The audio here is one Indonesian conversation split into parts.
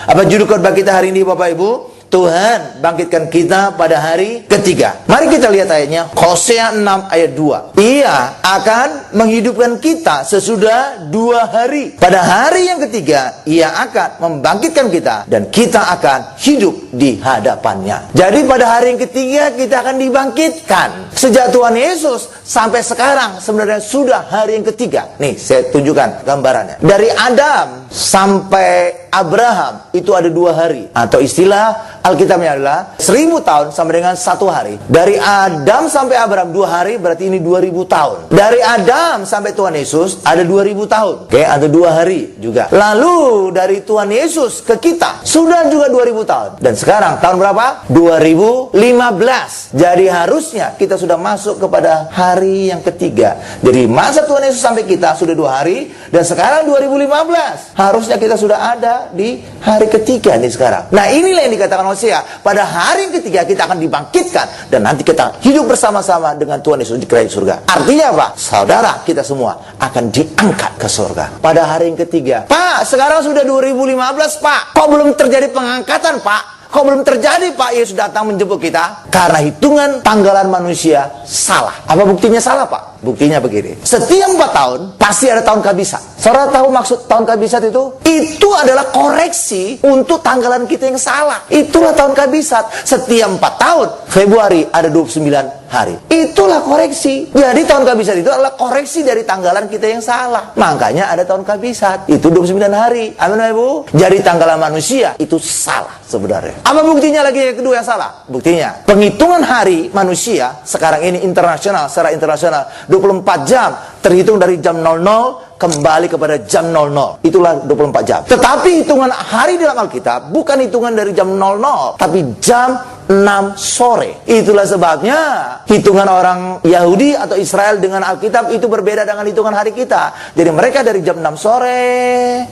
Apa judul khotbah kita hari ini, Bapak Ibu? Tuhan bangkitkan kita pada hari ketiga. Mari kita lihat ayatnya, Hosea 6 ayat 2. Ia akan menghidupkan kita sesudah 2 hari. Pada hari yang ketiga, ia akan membangkitkan kita dan kita akan hidup di hadapannya. Jadi pada hari yang ketiga kita akan dibangkitkan. Sejak Tuhan Yesus sampai sekarang sebenarnya sudah hari yang ketiga. Nih, saya tunjukkan gambarannya. Dari Adam sampai Abraham itu ada 2 hari, atau istilah Alkitabnya adalah 1000 tahun sama dengan 1 hari. Dari Adam sampai Abraham 2 hari, berarti ini 2000 tahun. Dari Adam sampai Tuhan Yesus ada 2000 tahun. Oke, ada 2 hari juga. Lalu dari Tuhan Yesus ke kita sudah juga 2000 tahun. Dan sekarang tahun berapa? 2015. Jadi harusnya kita sudah masuk kepada hari yang ketiga. Jadi masa Tuhan Yesus sampai kita sudah 2 hari, dan sekarang 2015. Harusnya kita sudah ada di hari ketiga nih sekarang. Nah, inilah yang dikatakan Hosea, pada hari yang ketiga kita akan dibangkitkan dan nanti kita hidup bersama-sama dengan Tuhan Yesus di kerajaan surga. Artinya apa? Saudara, kita semua akan diangkat ke surga pada hari yang ketiga. Pak, sekarang sudah 2015, Pak. Kok belum terjadi pengangkatan, Pak? Kok belum terjadi, Pak? Yesus datang menjemput kita. Karena hitungan tanggalan manusia salah. Apa buktinya salah, Pak? Buktinya begini. Setiap 4 tahun pasti ada tahun kabisat. Saudara tahu maksud tahun kabisat itu? Itu adalah koreksi untuk tanggalan kita yang salah. Itulah tahun kabisat. Setiap 4 tahun Februari ada 29 hari. Itulah koreksi. Jadi tahun kabisat itu adalah koreksi dari tanggalan kita yang salah. Makanya ada tahun kabisat. Itu 29 hari. Amin, Ibu. Jadi tanggalan manusia itu salah sebenarnya. Apa buktinya lagi yang kedua yang salah? Buktinya penghitungan hari manusia sekarang ini internasional, secara internasional 24 jam terhitung dari jam 00 kembali kepada jam 00. Itulah 24 jam. Tetapi hitungan hari dalam Alkitab bukan hitungan dari jam 00, tapi jam 6 sore. Itulah sebabnya hitungan orang Yahudi atau Israel dengan Alkitab itu berbeda dengan hitungan hari kita. Jadi mereka dari jam 6 sore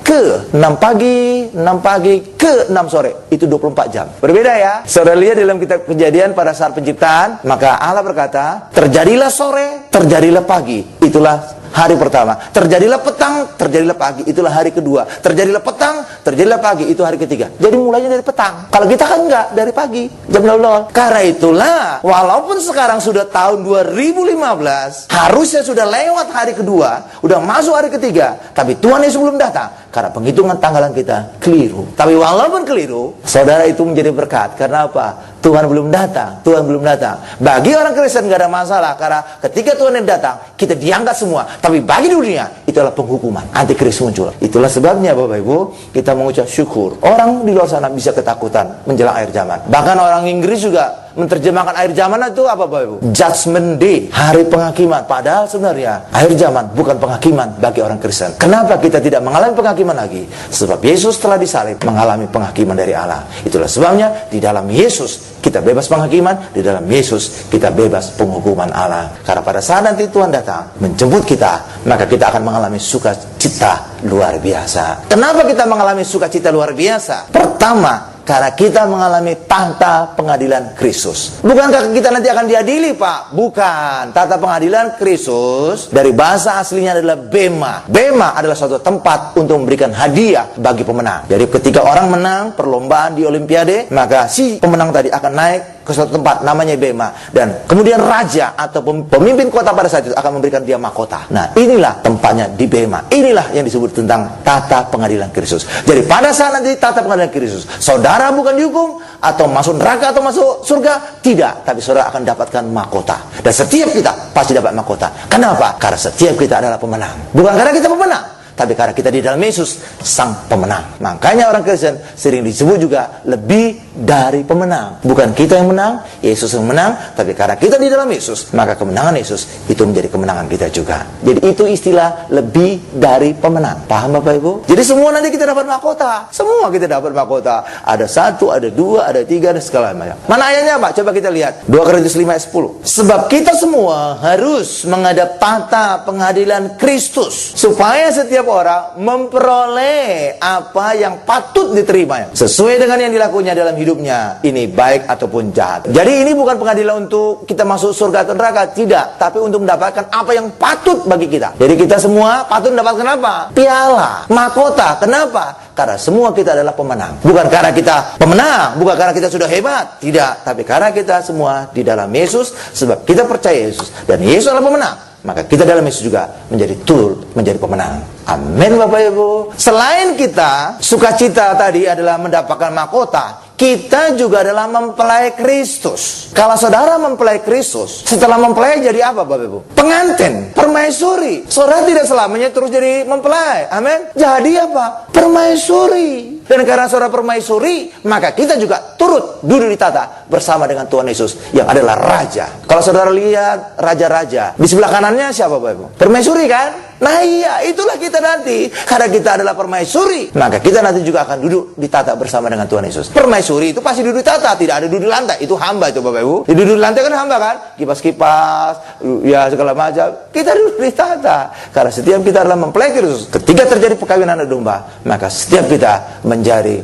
ke 6 pagi, 6 pagi ke 6 sore. Itu 24 jam. Berbeda ya. Saudara lihat dalam kitab Kejadian pada saat penciptaan, maka Allah berkata, terjadilah sore, terjadilah pagi. Itulah hari pertama. Terjadilah petang, terjadilah pagi. Itulah hari kedua. Terjadilah petang, terjadilah pagi. Itu hari ketiga. Jadi mulainya dari petang. Kalau kita kan enggak, dari pagi. Jam 00. Karena itulah, walaupun sekarang sudah tahun 2015, harusnya sudah lewat hari kedua, udah masuk hari ketiga, tapi Tuhan Yesus belum datang. Karena penghitungan tanggalan kita keliru. Tapi walaupun keliru, saudara, itu menjadi berkat. Karena apa? Tuhan belum datang. Tuhan belum datang. Bagi orang Kristen gak ada masalah. Karena ketika Tuhan yang datang, kita diangkat semua. Tapi bagi dunia, itu adalah penghukuman. Antikris muncul. Itulah sebabnya Bapak Ibu, kita mengucap syukur. Orang di luar sana bisa ketakutan menjelang akhir zaman. Bahkan orang Inggris juga menerjemahkan akhir zaman itu apa, Bapak Ibu? Judgment Day, hari penghakiman. Padahal sebenarnya akhir zaman bukan penghakiman bagi orang Kristen. Kenapa kita tidak mengalami penghakiman lagi? Sebab Yesus telah disalib, mengalami penghakiman dari Allah. Itulah sebabnya di dalam Yesus kita bebas penghakiman, di dalam Yesus kita bebas penghukuman Allah. Karena pada saat nanti Tuhan datang menjemput kita, maka kita akan mengalami sukacita luar biasa. Kenapa kita mengalami sukacita luar biasa? Pertama, karena kita mengalami tahta pengadilan Kristus. Bukankah kita nanti akan diadili, Pak? Bukan. Tahta pengadilan Kristus dari bahasa aslinya adalah bema. Bema adalah suatu tempat untuk memberikan hadiah bagi pemenang. Jadi ketika orang menang perlombaan di Olimpiade, maka si pemenang tadi akan naik ke suatu tempat namanya bema, dan kemudian raja atau pemimpin kota pada saat itu akan memberikan dia mahkota. Nah, inilah tempatnya di bema. Inilah yang disebut tentang tahta pengadilan Kristus. Jadi pada saat nanti tahta pengadilan Kristus, saudara bukan dihukum atau masuk neraka atau masuk surga, tidak, tapi saudara akan dapatkan mahkota. Dan setiap kita pasti dapat mahkota. Kenapa? Karena setiap kita adalah pemenang. Bukan karena kita pemenang, tapi karena kita di dalam Yesus sang pemenang. Makanya orang Kristen sering disebut juga lebih dari pemenang. Bukan kita yang menang, Yesus yang menang, tapi karena kita di dalam Yesus, maka kemenangan Yesus itu menjadi kemenangan kita juga. Jadi itu istilah lebih dari pemenang. Paham Bapak Ibu? Jadi semua nanti kita dapat mahkota. Semua kita dapat mahkota. Ada 1, ada 2, ada 3, dan segala macam. Mana ayatnya, Pak? Coba kita lihat. 2 Korintus 5 ayat 10. Sebab kita semua harus menghadap tahta pengadilan Kristus, supaya setiap setiap orang memperoleh apa yang patut diterimanya sesuai dengan yang dilakukannya dalam hidupnya, ini baik ataupun jahat. Jadi ini bukan pengadilan untuk kita masuk surga atau neraka, tidak, tapi untuk mendapatkan apa yang patut bagi kita. Jadi kita semua patut mendapatkan apa? Piala, mahkota. Kenapa? Karena semua kita adalah pemenang. Bukan karena kita pemenang, bukan karena kita sudah hebat, tidak, tapi karena kita semua di dalam Yesus, sebab kita percaya Yesus dan Yesus adalah pemenang, maka kita dalam Yesus juga menjadi pemenang. Amin Bapak Ibu. Selain kita sukacita tadi adalah mendapatkan mahkota, kita juga adalah mempelai Kristus. Kalau saudara mempelai Kristus, setelah mempelai jadi apa Bapak Ibu? Pengantin, permaisuri. Saudara tidak selamanya terus jadi mempelai. Amin. Jadi apa? Permaisuri. Dan karena saudara permaisuri, maka kita juga turut duduk di tata bersama dengan Tuhan Yesus yang adalah Raja. Kalau saudara lihat raja-raja, di sebelah kanannya siapa Bapak Ibu? Permaisuri kan? Nah iya, itulah kita nanti. Karena kita adalah permaisuri, maka kita nanti juga akan duduk di tata bersama dengan Tuhan Yesus. Permaisuri itu pasti duduk di tata, tidak ada duduk di lantai. Itu hamba itu Bapak Ibu. Duduk di lantai kan hamba kan? Kipas-kipas, ya segala macam. Kita duduk di tata. Karena setiap kita adalah mempelai Kristus. Ketika terjadi perkawinan anak domba, maka setiap kita menjadi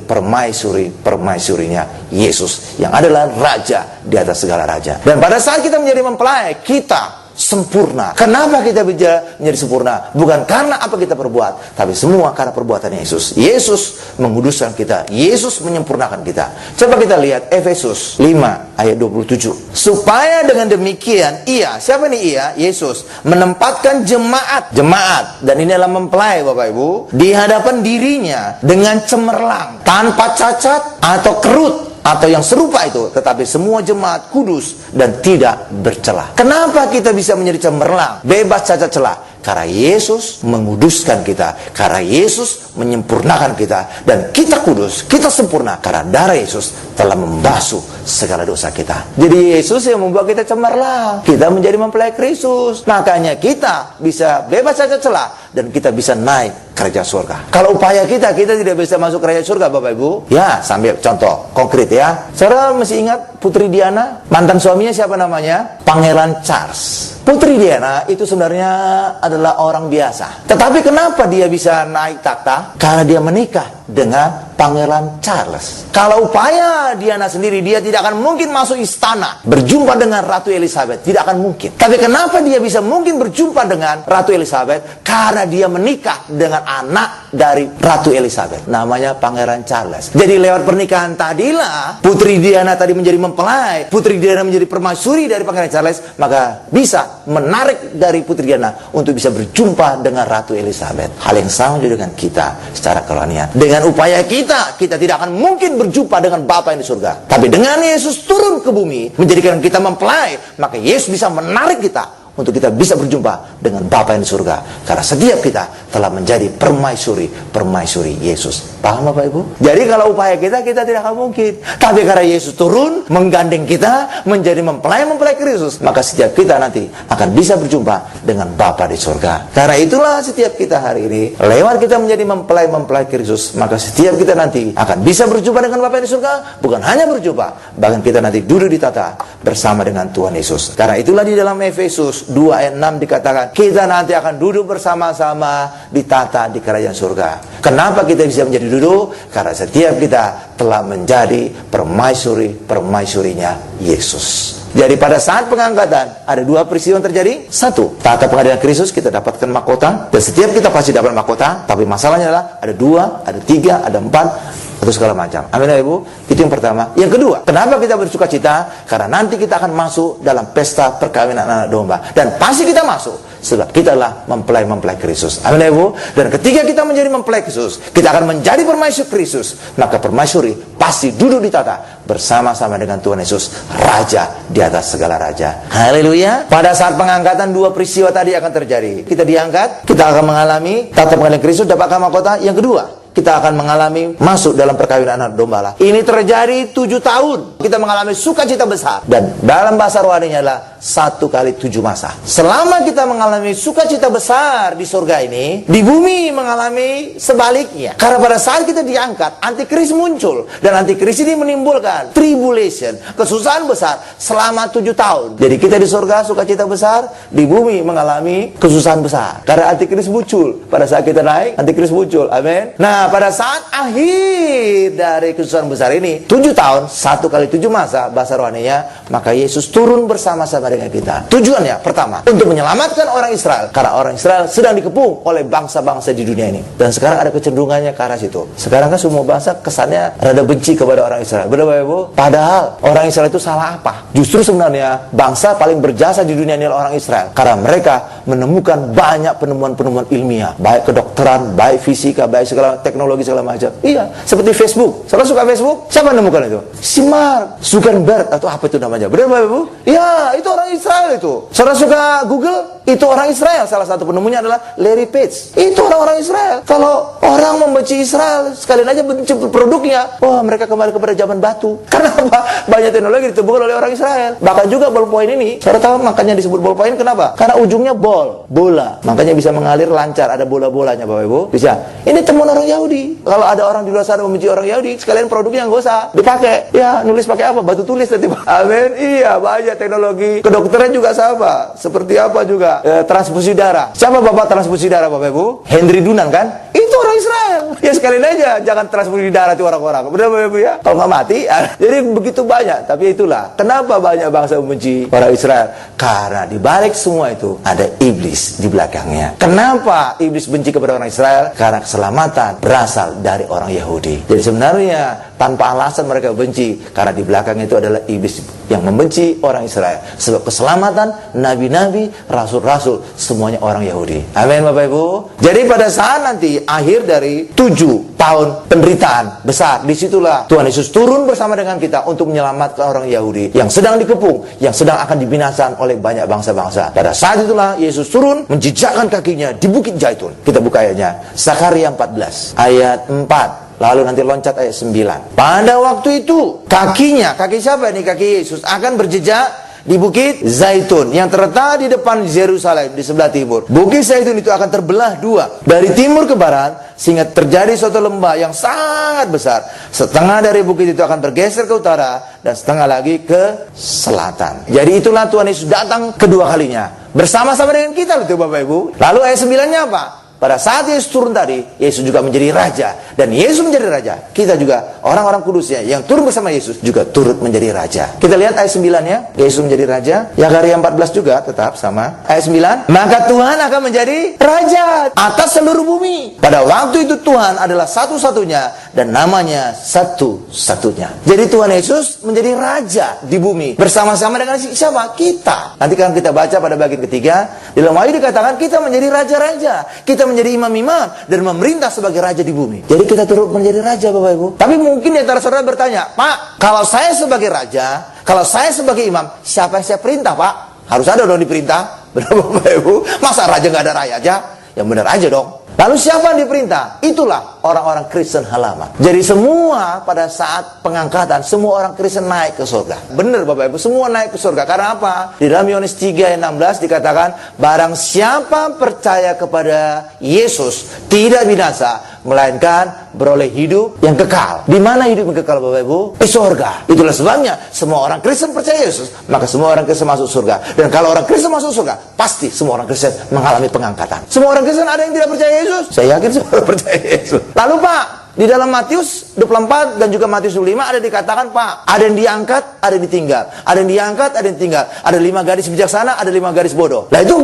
permaisurinya Yesus yang adalah Raja di atas segala raja. Dan pada saat kita menjadi mempelai, kita sempurna. Kenapa kita bisa menjadi sempurna? Bukan karena apa kita perbuat, tapi semua karena perbuatan Yesus. Yesus menguduskan kita, Yesus menyempurnakan kita. Coba kita lihat Efesus 5 ayat 27. Supaya dengan demikian ia, siapa nih ia? Yesus menempatkan jemaat, dan ini adalah mempelai Bapak Ibu, di hadapan dirinya dengan cemerlang, tanpa cacat atau kerut atau yang serupa itu, tetapi semua jemaat kudus dan tidak bercela. Kenapa kita bisa menjadi cemerlang, bebas cacat celah? Karena Yesus menguduskan kita, karena Yesus menyempurnakan kita, dan kita kudus, kita sempurna karena darah Yesus telah membasuh segala dosa kita. Jadi Yesus yang membuat kita cemerlang, kita menjadi mempelai Kristus. Makanya kita bisa bebas cacat celah dan kita bisa naik kerajaan surga. Kalau upaya kita tidak bisa masuk kerajaan surga Bapak Ibu. Ya, sambil contoh konkret ya. Saudara masih ingat Putri Diana? Mantan suaminya siapa namanya? Pangeran Charles. Putri Diana itu sebenarnya adalah orang biasa. Tetapi kenapa dia bisa naik takhta? Karena dia menikah dengan Pangeran Charles. Kalau upaya Diana sendiri, dia tidak akan mungkin masuk istana berjumpa dengan Ratu Elizabeth. Tidak akan mungkin. Tapi kenapa dia bisa mungkin berjumpa dengan Ratu Elizabeth? Karena dia menikah dengan anak dari Ratu Elizabeth, namanya Pangeran Charles. Jadi lewat pernikahan tadilah Putri Diana tadi menjadi mempelai, Putri Diana menjadi permaisuri dari Pangeran Charles, maka bisa menarik dari Putri Diana untuk bisa berjumpa dengan Ratu Elizabeth. Hal yang sama juga dengan kita secara kerohanian. Dengan upaya kita tidak akan mungkin berjumpa dengan Bapa yang di surga. Tapi dengan Yesus turun ke bumi, menjadikan kita mempelai, maka Yesus bisa menarik kita untuk kita bisa berjumpa dengan Bapa yang di surga. Karena setiap kita telah menjadi permaisuri Yesus. Paham Bapak Ibu? Jadi kalau upaya kita tidak akan mungkin. Tapi karena Yesus turun, menggandeng kita menjadi mempelai Kristus, maka setiap kita nanti akan bisa berjumpa dengan Bapa di surga. Karena itulah setiap kita hari ini, lewat kita menjadi mempelai Kristus, maka setiap kita nanti akan bisa berjumpa dengan Bapa di surga. Bukan hanya berjumpa, bahkan kita nanti duduk di tata bersama dengan Tuhan Yesus. Karena itulah di dalam Efesus 2 ayat 6 dikatakan, kita nanti akan duduk bersama-sama di tata di kerajaan surga. Kenapa kita bisa menjadi duduk? Karena setiap kita telah menjadi permaisurinya Yesus. Jadi pada saat pengangkatan ada dua peristiwa yang terjadi. Satu, tata pengadilan Kristus, kita dapatkan mahkota, dan setiap kita pasti dapat mahkota. Tapi masalahnya adalah ada 2, ada 3, ada 4, atau segala macam. Amin ya Ibu. Itu yang pertama. Yang kedua, kenapa kita bersuka cita? Karena nanti kita akan masuk dalam pesta perkawinan anak domba, dan pasti kita masuk sebab kita adalah mempelai Kristus. Amin ya Ibu. Dan ketika kita menjadi mempelai Kristus, kita akan menjadi permaisuri Kristus. Maka permaisuri pasti duduk di tata bersama-sama dengan Tuhan Yesus, Raja di atas segala raja. Haleluya. Pada saat pengangkatan dua peristiwa tadi akan terjadi. Kita diangkat, kita akan mengalami tata pengadilan Kristus, dapatkan mahkota. Yang kedua, kita akan mengalami masuk dalam perkawinan anak domba. Ini terjadi 7 tahun. Kita mengalami sukacita besar. Dan dalam bahasa rohaninya adalah 1 kali 7 masa. Selama kita mengalami sukacita besar di surga ini, di bumi mengalami sebaliknya. Karena pada saat kita diangkat, antikris muncul. Dan antikris ini menimbulkan tribulation, kesusahan besar selama 7 tahun. Jadi kita di surga sukacita besar, di bumi mengalami kesusahan besar. Karena antikris muncul. Pada saat kita naik, antikris muncul. Amin. Nah, pada saat akhir dari kesusahan besar ini, 7 tahun, 1 kali 7 masa, bahasa rohaninya, maka Yesus turun bersama-sama dengan kita. Tujuannya, pertama, untuk menyelamatkan orang Israel. Karena orang Israel sedang dikepung oleh bangsa-bangsa di dunia ini. Dan sekarang ada kecenderungannya ke arah situ. Sekarang kan semua bangsa kesannya rada benci kepada orang Israel. Benar Bapak Ibu? Padahal orang Israel itu salah apa? Justru sebenarnya bangsa paling berjasa di dunia ini adalah orang Israel. Karena mereka menemukan banyak penemuan-penemuan ilmiah. Baik kedokteran, baik fisika, baik segala teknologi segala macam. Iya, seperti Facebook. Saudara suka Facebook? Siapa yang menemukan itu? Si Mark Zuckerberg atau apa itu namanya? Benar Bapak Ibu? Ya, itu orang Israel itu. Saudara suka Google? Itu orang Israel. Salah satu penemunya adalah Larry Page. Itu orang-orang Israel. Kalau orang membenci Israel, sekalian aja benci produknya, wah, mereka kembali kepada zaman batu. Karena apa? Banyak teknologi ditemukan oleh orang Israel. Bahkan juga ballpoint ini, saudara tahu makanya disebut ballpoint kenapa? Karena ujungnya bola. Makanya bisa mengalir lancar, ada bola-bolanya Bapak Ibu. Bisa. Ini temuan orang Yahudi. Kalau ada orang di luar sana membenci orang Yahudi, sekalian produknya nggak usah dipakai. Ya, nulis pakai apa? Batu tulis nanti. Amin. Iya, banyak teknologi. Kedokteran juga sama. Seperti apa juga? Transfusi darah. Siapa bapak transfusi darah Bapak Ibu? Henry Dunan kan? Itu orang Israel. Ya sekalian aja, jangan transfusi darah itu orang-orang. Benar Bapak Ibu ya? Kalau nggak mati, jadi begitu banyak. Tapi itulah, kenapa banyak bangsa membenci orang Israel? Karena di balik semua itu ada iblis di belakangnya. Kenapa iblis benci kepada orang Israel? Karena keselamatan berasal dari orang Yahudi. Jadi sebenarnya tanpa alasan mereka benci, karena di belakang itu adalah iblis yang membenci orang Israel. Sebab keselamatan nabi-nabi, rasul-rasul, semuanya orang Yahudi. Amin Bapak Ibu. Jadi pada saat nanti akhir dari 7 tahun penderitaan besar, disitulah Tuhan Yesus turun bersama dengan kita untuk menyelamatkan orang Yahudi yang sedang dikepung, yang sedang akan dibinasakan oleh banyak bangsa-bangsa. Pada saat itulah Yesus turun menjejakkan kakinya di Bukit Zaitun. Kita buka ayatnya, Zakaria 14 ayat 4. Lalu nanti loncat ayat 9. Pada waktu itu kakinya, kaki siapa ini? Kaki Yesus akan berjejak di Bukit Zaitun yang terletak di depan Yerusalem di sebelah timur. Bukit Zaitun itu akan terbelah dua dari timur ke barat, sehingga terjadi suatu lembah yang sangat besar. Setengah dari bukit itu akan bergeser ke utara dan setengah lagi ke selatan. Jadi itulah Tuhan Yesus datang kedua kalinya bersama-sama dengan kita itu Bapak Ibu. Lalu ayat 9-nya apa? Pada saat Yesus turun tadi, Yesus juga menjadi raja. Dan Yesus menjadi raja, kita juga orang-orang kudusnya yang turun bersama Yesus juga turut menjadi raja. Kita lihat ayat 9-nya, Yesus menjadi raja. Zakaria 14 juga tetap sama. Ayat 9, maka Tuhan akan menjadi raja atas seluruh bumi. Pada waktu itu Tuhan adalah satu-satunya dan namanya satu-satunya. Jadi Tuhan Yesus menjadi raja di bumi bersama-sama dengan siapa? Kita. Nanti kan kita baca pada bagian ketiga, di dalam Wahyu dikatakan kita menjadi raja-raja. Kita menjadi imam-imam dan memerintah sebagai raja di bumi. Jadi kita turut menjadi raja Bapak Ibu. Tapi mungkin di antara saudara bertanya, Pak, kalau saya sebagai raja, kalau saya sebagai imam, siapa yang saya perintah Pak? Harus ada dong diperintah. Benar Bapak Ibu? Masa raja nggak ada raja aja? Yang benar aja dong. Lalu siapa yang diperintah? Itulah orang-orang Kristen halaman. Jadi semua pada saat pengangkatan, semua orang Kristen naik ke surga. Benar Bapak Ibu, semua naik ke surga. Karena apa? Di dalam Yohanes 3 ayat 16 dikatakan, barang siapa percaya kepada Yesus tidak binasa, melainkan beroleh hidup yang kekal. Di mana hidup yang kekal Bapak Ibu? Di surga. Itulah sebabnya semua orang Kristen percaya Yesus, maka semua orang Kristen masuk surga. Dan kalau orang Kristen masuk surga, pasti semua orang Kristen mengalami pengangkatan. Semua orang Kristen ada yang tidak percaya Yesus? Saya yakin semua orang percaya Yesus. Lalu Pak, di dalam Matius 24 dan juga Matius 25 ada dikatakan Pak, ada yang diangkat, ada yang ditinggal. Ada yang diangkat, ada yang ditinggal. Ada 5 gadis bijaksana, ada 5 gadis bodoh. Nah itu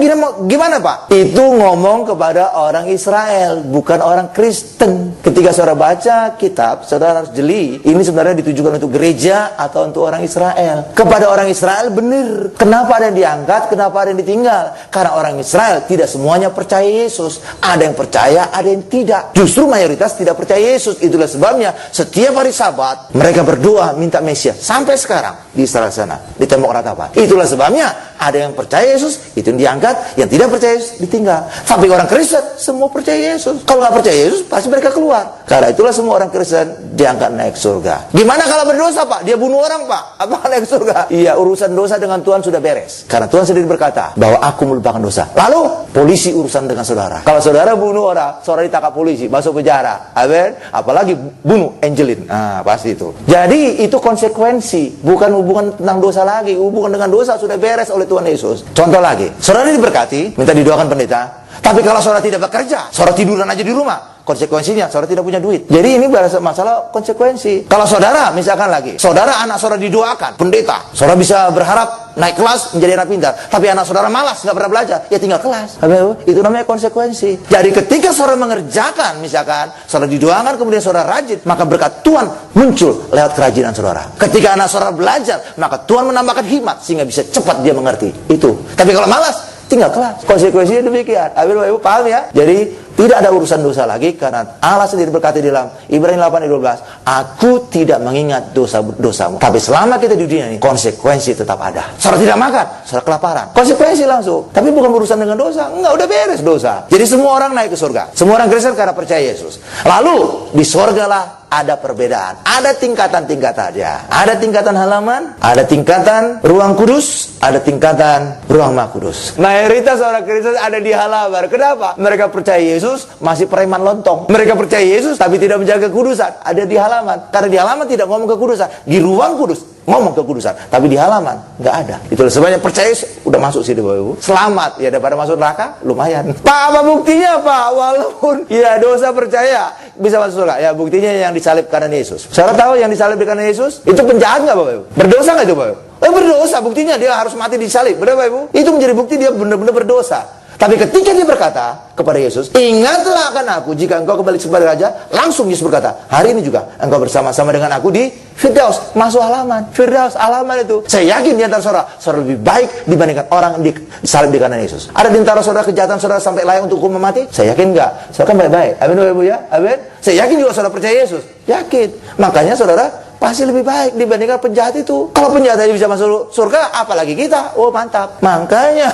gimana Pak? Itu ngomong kepada orang Israel, bukan orang Kristen. Ketika saudara baca kitab, saudara harus jeli, ini sebenarnya ditujukan untuk gereja atau untuk orang Israel. Kepada orang Israel benar. Kenapa ada yang diangkat, kenapa ada yang ditinggal? Karena orang Israel tidak semuanya percaya Yesus. Ada yang percaya, ada yang tidak. Justru mayoritas tidak percaya Yesus. Itulah sebabnya setiap hari Sabat mereka berdoa minta Mesias. Sampai sekarang di Israel sana, di Tembok Ratapan. Itulah sebabnya ada yang percaya Yesus, itu yang diangkat, yang tidak percaya Yesus ditinggal. Tapi orang Kristen semua percaya Yesus. Kalau nggak percaya Yesus, pasti mereka keluar. Karena itulah semua orang Kristen diangkat naik surga. Gimana kalau berdosa, Pak? Dia bunuh orang, Pak. Apa naik surga? Iya, urusan dosa dengan Tuhan sudah beres. Karena Tuhan sendiri berkata bahwa aku melupakan dosa. Lalu polisi urusan dengan saudara. Kalau saudara bunuh orang, saudara ditangkap polisi, masuk penjara. Amin. Apalagi bunuh Angelin. Nah, pasti itu. Jadi itu konsekuensi, bukan hubungan tentang dosa lagi. Hubungan dengan dosa sudah beres oleh Tuhan Yesus. Contoh lagi, saudara diberkati, minta didoakan pendeta. Tapi kalau saudara tidak bekerja, saudara tiduran aja di rumah, konsekuensinya saudara tidak punya duit. Jadi ini masalah konsekuensi. Kalau saudara, misalkan lagi, saudara anak saudara didoakan pendeta, saudara bisa berharap naik kelas menjadi anak pintar. Tapi anak saudara malas, nggak pernah belajar, ya tinggal kelas. Itu namanya konsekuensi. Jadi ketika saudara mengerjakan, misalkan saudara didoakan kemudian saudara rajin, maka berkat Tuhan muncul lewat kerajinan saudara. Ketika anak saudara belajar, maka Tuhan menambahkan hikmat sehingga bisa cepat dia mengerti. Itu. Tapi kalau malas, tinggal kelas. Konsekuensinya demikian. Amin, Bapak Ibu, paham ya? Jadi tidak ada urusan dosa lagi, karena Allah sendiri berkata di dalam Ibrani 8:12, aku tidak mengingat dosamu. Tapi selama kita di dunia ini, konsekuensi tetap ada. Saudara tidak makan, saudara kelaparan, konsekuensi langsung. Tapi bukan urusan dengan dosa, enggak, udah beres dosa. Jadi semua orang naik ke surga, semua orang Kristen karena percaya Yesus. Lalu di surga lah ada perbedaan, ada tingkatan-tingkatannya. Ada tingkatan halaman, ada tingkatan ruang kudus, ada tingkatan ruang maha kudus. Mayoritas orang Kristen ada di halaman. Kenapa? Mereka percaya Yesus, masih preman lontong. Mereka percaya Yesus tapi tidak menjaga kudusan. Ada di halaman. Karena di halaman tidak ngomong kekudusan. Di ruang kudus ngomong kekudusan, tapi di halaman nggak ada. Itulah sebabnya percaya udah masuk sini, Bapak Ibu. Selamat ya, daripada masuk neraka lumayan. Pak, apa buktinya, Pak? Walaupun ya dosa percaya bisa masuk surga. Ya buktinya yang disalib kanan Yesus. Saudara tahu yang disalib di kanan Yesus itu penjahat nggak, Bapak Ibu? Berdosa nggak itu, Bapak Ibu? Berdosa, buktinya dia harus mati disalib. Benar, Bapak Ibu? Itu menjadi bukti dia benar-benar berdosa. Tapi ketika dia berkata kepada Yesus, ingatlah akan aku jika engkau kembali sebagai raja. Langsung Yesus berkata, hari ini juga engkau bersama-sama dengan aku di Firdaus. Masuk halaman, Firdaus, halaman itu. Saya yakin di antara saudara lebih baik dibandingkan orang yang disalib di kanan Yesus. Ada di antara saudara kejahatan saudara sampai layak untuk hukuman mati? Saya yakin enggak. Saudara kan baik-baik. Amin, Bapak Ibu ya? Amin. Saya yakin juga saudara percaya Yesus. Yakin. Makanya saudara pasti lebih baik dibandingkan penjahat itu. Kalau penjahat aja bisa masuk surga, apalagi kita. Oh, mantap. Makanya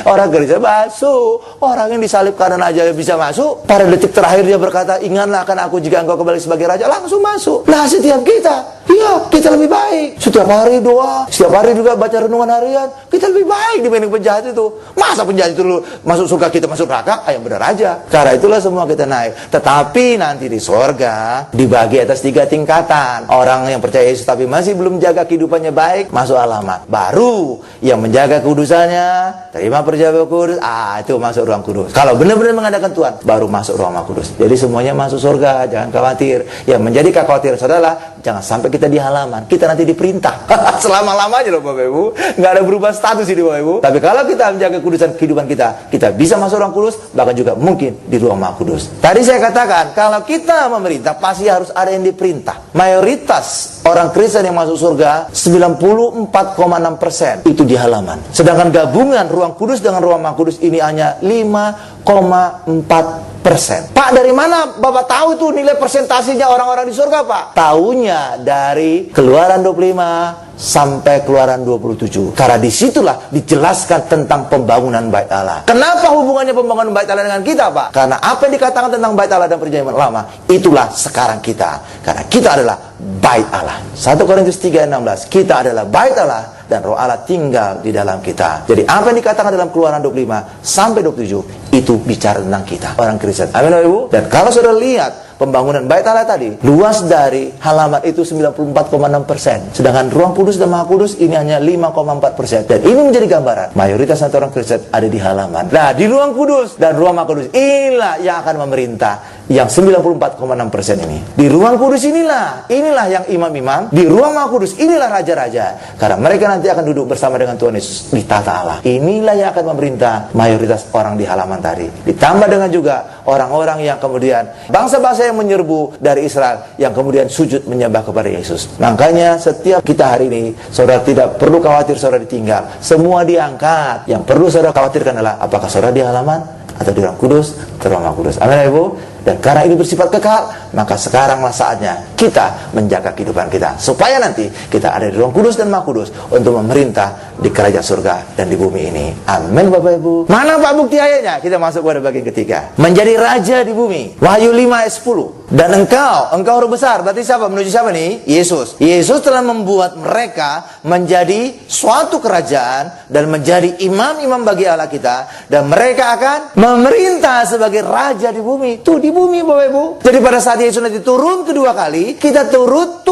orang Kristen masuk. Orang yang disalib kanan aja bisa masuk. Pada detik terakhir dia berkata, ingatlah akan aku jika engkau kembali sebagai raja. Langsung masuk. Nah, setiap kita, iya, kita lebih baik. Setiap hari doa, setiap hari juga baca renungan harian. Kita lebih baik dibanding penjahat itu. Masa penjahat itu masuk surga, kita masuk neraka? Yang benar aja. Karena itulah semua kita naik. Tetapi nanti di surga dibagi atas 3 tingkatan. Orang yang percaya Yesus tapi masih belum jaga kehidupannya baik, masuk alamat. Baru yang menjaga kudusannya, terima perjamuan kudus, itu masuk ruang kudus. Kalau benar-benar mengadakan Tuhan, baru masuk ruang maha kudus. Jadi semuanya masuk surga, jangan khawatir. Yang menjadi kekhawatiran saudara, jangan sampai kita di halaman, kita nanti diperintah selama-lamanya loh, Bapak Ibu. Nggak ada berubah status ini, Bapak Ibu. Tapi kalau kita menjaga kudusan kehidupan kita bisa masuk ruang kudus, bahkan juga mungkin di ruang maha kudus. Tadi saya katakan, kalau kita memerintah, pasti harus ada yang diperintah. Mayoritas orang Kristen yang masuk surga 94,6% itu di halaman. Sedangkan gabungan ruang kudus dengan ruang maha kudus ini hanya 5,4%. Pak, dari mana Bapak tahu itu nilai persentasinya orang-orang di surga, Pak? Taunya dari Keluaran 25 sampai Keluaran 27. Karena disitulah dijelaskan tentang pembangunan Bait Allah. Kenapa hubungannya pembangunan Bait Allah dengan kita, Pak? Karena apa yang dikatakan tentang Bait Allah dan perjanjian lama, itulah sekarang kita. Karena kita adalah Bait Allah. 1 Korintus 3:16. Kita adalah Bait Allah dan Roh Allah tinggal di dalam kita. Jadi apa yang dikatakan dalam Keluaran 25 sampai 27 itu bicara tentang kita, orang Kristen. Amin, Bapak Ibu. Dan kalau sudah lihat pembangunan Bait Allah tadi, luas dari halaman itu 94,6%. Sedangkan ruang kudus dan maha kudus ini hanya 5,4%. Dan ini menjadi gambaran mayoritas orang Kristen ada di halaman. Nah, di ruang kudus dan ruang maha kudus inilah yang akan memerintah, yang 94,6% ini. Di ruang kudus inilah yang imam-imam. Di ruang maha kudus inilah raja-raja. Karena mereka nanti akan duduk bersama dengan Tuhan Yesus di tata Allah. Inilah yang akan memerintah mayoritas orang di halaman tadi. Ditambah dengan juga orang-orang yang kemudian bangsa-bangsa yang menyerbu dari Israel yang kemudian sujud menyembah kepada Yesus. Makanya setiap kita hari ini, saudara tidak perlu khawatir saudara ditinggal. Semua diangkat. Yang perlu saudara khawatirkan adalah apakah saudara di halaman atau di ruang kudus atau ruang maha kudus. Amin, Ibu. Dan karena ini bersifat kekal, maka sekaranglah saatnya kita menjaga kehidupan kita, supaya nanti kita ada di Roh Kudus dan Maha Kudus untuk memerintah di kerajaan surga dan di bumi ini. Amin, Bapak Ibu. Mana Pak bukti ayatnya? Kita masuk pada bagian ketiga. Menjadi raja di bumi. Wahyu 5 ayat 10. Dan engkau huruf besar. Berarti siapa? Menuju siapa nih? Yesus. Yesus telah membuat mereka menjadi suatu kerajaan dan menjadi imam-imam bagi Allah kita, dan mereka akan memerintah sebagai raja di bumi. Tuh, di bumi, Bapak Ibu. Jadi pada saat Yesus nanti turun kedua kali, kita turun.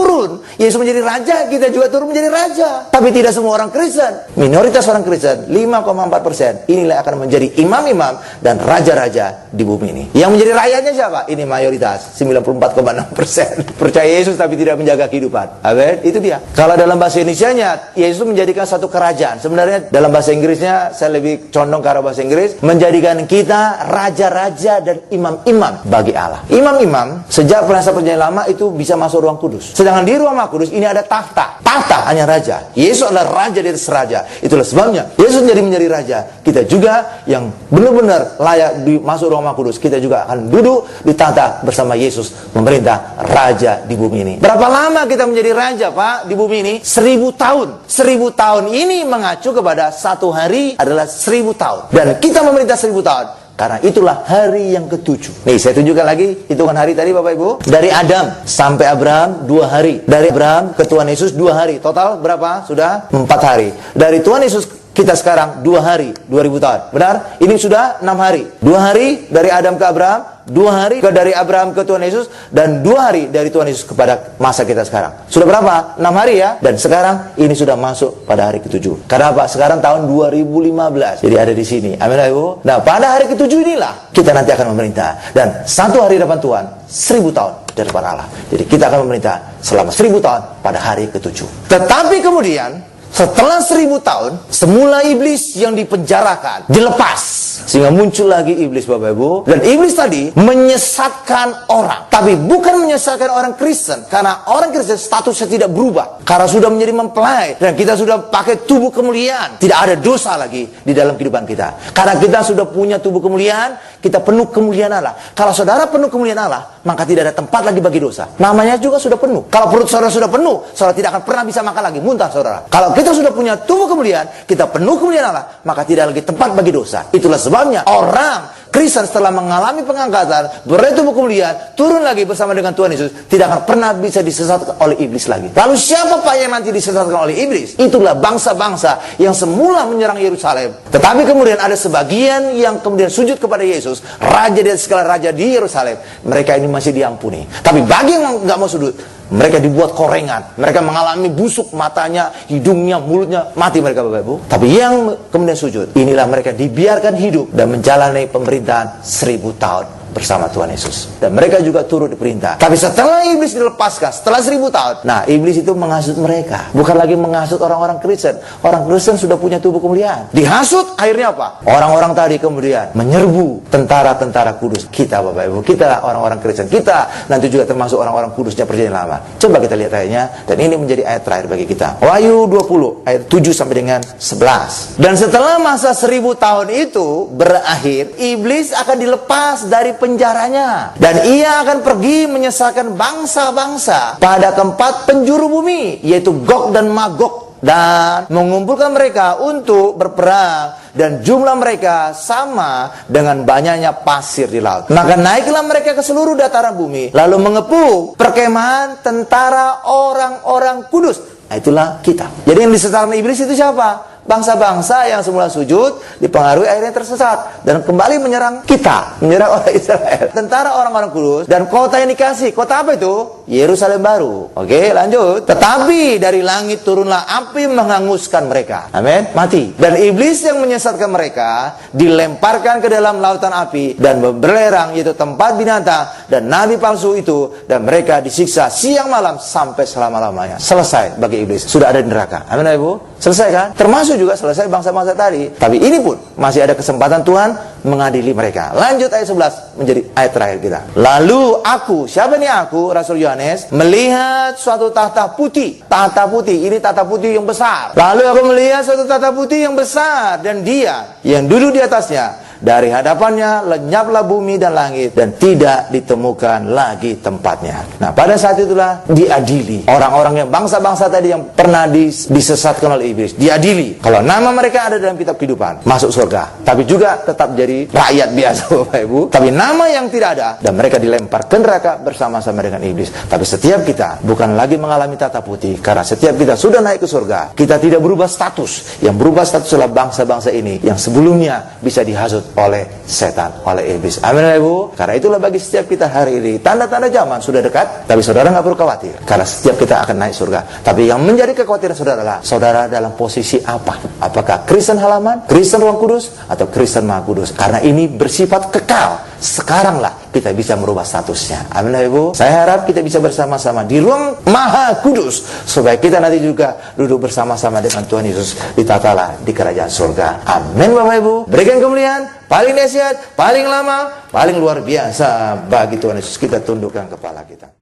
Yesus menjadi raja, kita juga turun menjadi raja. Tapi tidak semua orang Kristen. Minoritas orang Kristen, 5,4%. Inilah akan menjadi imam-imam dan raja-raja di bumi ini. Yang menjadi rakyatnya siapa? Ini mayoritas, 94,6%. Percaya Yesus tapi tidak menjaga kehidupan. Amin. Itu dia. Kalau dalam bahasa Indonesianya, Yesus menjadikan satu kerajaan. Sebenarnya dalam bahasa Inggrisnya, saya lebih condong ke arah bahasa Inggris, menjadikan kita raja-raja dan imam-imam bagi Allah. Imam-imam sejak masa perjanjian lama itu bisa masuk ruang kudus. Sedangkan di ruang Maha Kudus ini ada tahta. Tahta hanya raja. Yesus adalah raja di atas raja. Itulah sebabnya Yesus menjadi raja. Kita juga yang benar-benar layak masuk ruang Maha Kudus, kita juga akan duduk di tahta bersama Yesus memerintah raja di bumi ini. Berapa lama kita menjadi raja, Pak, di bumi ini? 1000 tahun. 1000 tahun ini mengacu kepada satu hari adalah 1000 tahun. Dan kita memerintah 1000 tahun. Karena itulah hari yang ke-7. Nih, saya tunjukkan lagi hitungan hari tadi, Bapak Ibu. Dari Adam sampai Abraham 2 hari. Dari Abraham ke Tuhan Yesus 2 hari. Total berapa? Sudah 4 hari. Dari Tuhan Yesus kita sekarang 2 hari, 2000 tahun. Benar? Ini sudah 6 hari. 2 hari dari Adam ke Abraham, 2 hari dari Abraham ke Tuhan Yesus, dan 2 hari dari Tuhan Yesus kepada masa kita sekarang. Sudah berapa? 6 hari ya. Dan sekarang ini sudah masuk pada hari ke-7. Karena apa? Sekarang tahun 2015. Jadi ada di sini. Amin, Ibu. Nah, pada hari ke-7 inilah kita nanti akan memerintah. Dan 1 hari depan Tuhan, 1000 tahun di depan Allah. Jadi kita akan memerintah selama 1000 tahun pada hari ke-7. Tetapi kemudian setelah 1000 tahun, semula iblis yang dipenjarakan dilepas. Sehingga muncul lagi iblis, Bapak Ibu. Dan iblis tadi menyesatkan orang. Tapi bukan menyesatkan orang Kristen. Karena orang Kristen statusnya tidak berubah. Karena sudah menjadi mempelai. Dan kita sudah pakai tubuh kemuliaan. Tidak ada dosa lagi di dalam kehidupan kita. Karena kita sudah punya tubuh kemuliaan, kita penuh kemuliaan Allah. Kalau saudara penuh kemuliaan Allah, maka tidak ada tempat lagi bagi dosa. Namanya juga sudah penuh. Kalau perut saudara sudah penuh, saudara tidak akan pernah bisa makan lagi. Muntah saudara. Kalau kita sudah punya tubuh kemuliaan, kita penuh kemuliaan Allah, maka tidak lagi tempat bagi dosa. Itulah sebabnya orang Kristen setelah mengalami pengangkatan, beroleh tubuh kemuliaan, turun lagi bersama dengan Tuhan Yesus, tidak akan pernah bisa disesatkan oleh iblis lagi. Lalu siapa Pak yang nanti disesatkan oleh iblis? Itulah bangsa-bangsa yang semula menyerang Yerusalem. Tetapi kemudian ada sebagian yang kemudian sujud kepada Yesus, raja dari segala raja di Yerusalem. Mereka ini masih diampuni. Tapi bagi yang nggak mau sujud, mereka dibuat korengan. Mereka mengalami busuk matanya, hidungnya, mulutnya, mati mereka, Bapak Ibu. Tapi yang kemudian sujud, inilah mereka dibiarkan hidup dan menjalani pemerintahan 1000 tahun bersama Tuhan Yesus. Dan mereka juga turut diperintah. Tapi setelah iblis dilepaskan, setelah 1000 tahun, nah iblis itu menghasut mereka. Bukan lagi menghasut orang-orang Kristen. Orang Kristen sudah punya tubuh kemuliaan. Dihasut, akhirnya apa? Orang-orang tadi kemudian menyerbu tentara-tentara kudus. Kita, Bapak Ibu, kita orang-orang Kristen. Kita nanti juga termasuk orang-orang kudusnya perjanjian lama. Coba kita lihat ayatnya. Dan ini menjadi ayat terakhir bagi kita. Wahyu 20, ayat 7 sampai dengan 11. Dan setelah masa 1000 tahun itu berakhir, iblis akan dilepas dari penjaranya, dan ia akan pergi menyesatkan bangsa-bangsa pada keempat penjuru bumi, yaitu Gog dan Magog, dan mengumpulkan mereka untuk berperang, dan jumlah mereka sama dengan banyaknya pasir di laut. Maka naiklah mereka ke seluruh dataran bumi, lalu mengepung perkemahan tentara orang-orang kudus. Nah, itulah kita. Jadi yang disesatkan iblis itu siapa? Bangsa-bangsa yang semula sujud dipengaruhi akhirnya tersesat dan kembali menyerang kita, menyerang orang Israel. Tentara orang-orang kudus dan kota yang dikasih. Kota apa itu? Yerusalem baru. Oke, lanjut. Tetapi dari langit turunlah api menghanguskan mereka. Amin. Mati. Dan iblis yang menyesatkan mereka dilemparkan ke dalam lautan api dan belerang, yaitu tempat binatang dan nabi palsu itu, dan mereka disiksa siang malam sampai selama-lamanya. Selesai bagi iblis. Sudah ada di neraka. Amin, Ibu. Selesai kan? Termasuk juga selesai bangsa-bangsa tadi. Tapi ini pun masih ada kesempatan Tuhan mengadili mereka. Lanjut ayat 11 menjadi ayat terakhir kita. Lalu aku, siapa nih aku? Rasul Yohanes melihat suatu tahta putih. Tahta putih, ini tahta putih yang besar. Lalu aku melihat suatu tahta putih yang besar, dan dia yang duduk di atasnya, Dari hadapannya lenyaplah bumi dan langit, dan tidak ditemukan lagi tempatnya. Nah, pada saat itulah diadili orang-orang yang bangsa-bangsa tadi yang pernah disesatkan oleh iblis. Diadili. Kalau nama mereka ada dalam kitab kehidupan, masuk surga. Tapi juga tetap jadi rakyat biasa, Bapak Ibu. Tapi nama yang tidak ada, dan mereka dilempar ke neraka bersama-sama dengan iblis. Tapi setiap kita bukan lagi mengalami tata putih, karena setiap kita sudah naik ke surga. Kita tidak berubah status. Yang berubah status adalah bangsa-bangsa ini yang sebelumnya bisa dihasut oleh setan, oleh iblis. Amin, Bapak Ibu. Karena itulah bagi setiap kita hari ini, tanda-tanda zaman sudah dekat. Tapi saudara nggak perlu khawatir, karena setiap kita akan naik surga. Tapi yang menjadi kekhawatiran saudara adalah, saudara dalam posisi apa? Apakah Kristen halaman, Kristen Ruang Kudus, atau Kristen Maha Kudus? Karena ini bersifat kekal. Sekaranglah kita bisa merubah statusnya. Amin, Ibu. Saya harap kita bisa bersama-sama di ruang Maha Kudus, supaya kita nanti juga duduk bersama-sama dengan Tuhan Yesus di tatala di kerajaan surga. Amin, Bapak Ibu. Berikan kemuliaan paling dahsyat, paling lama, paling luar biasa bagi Tuhan Yesus. Kita tundukkan kepala kita.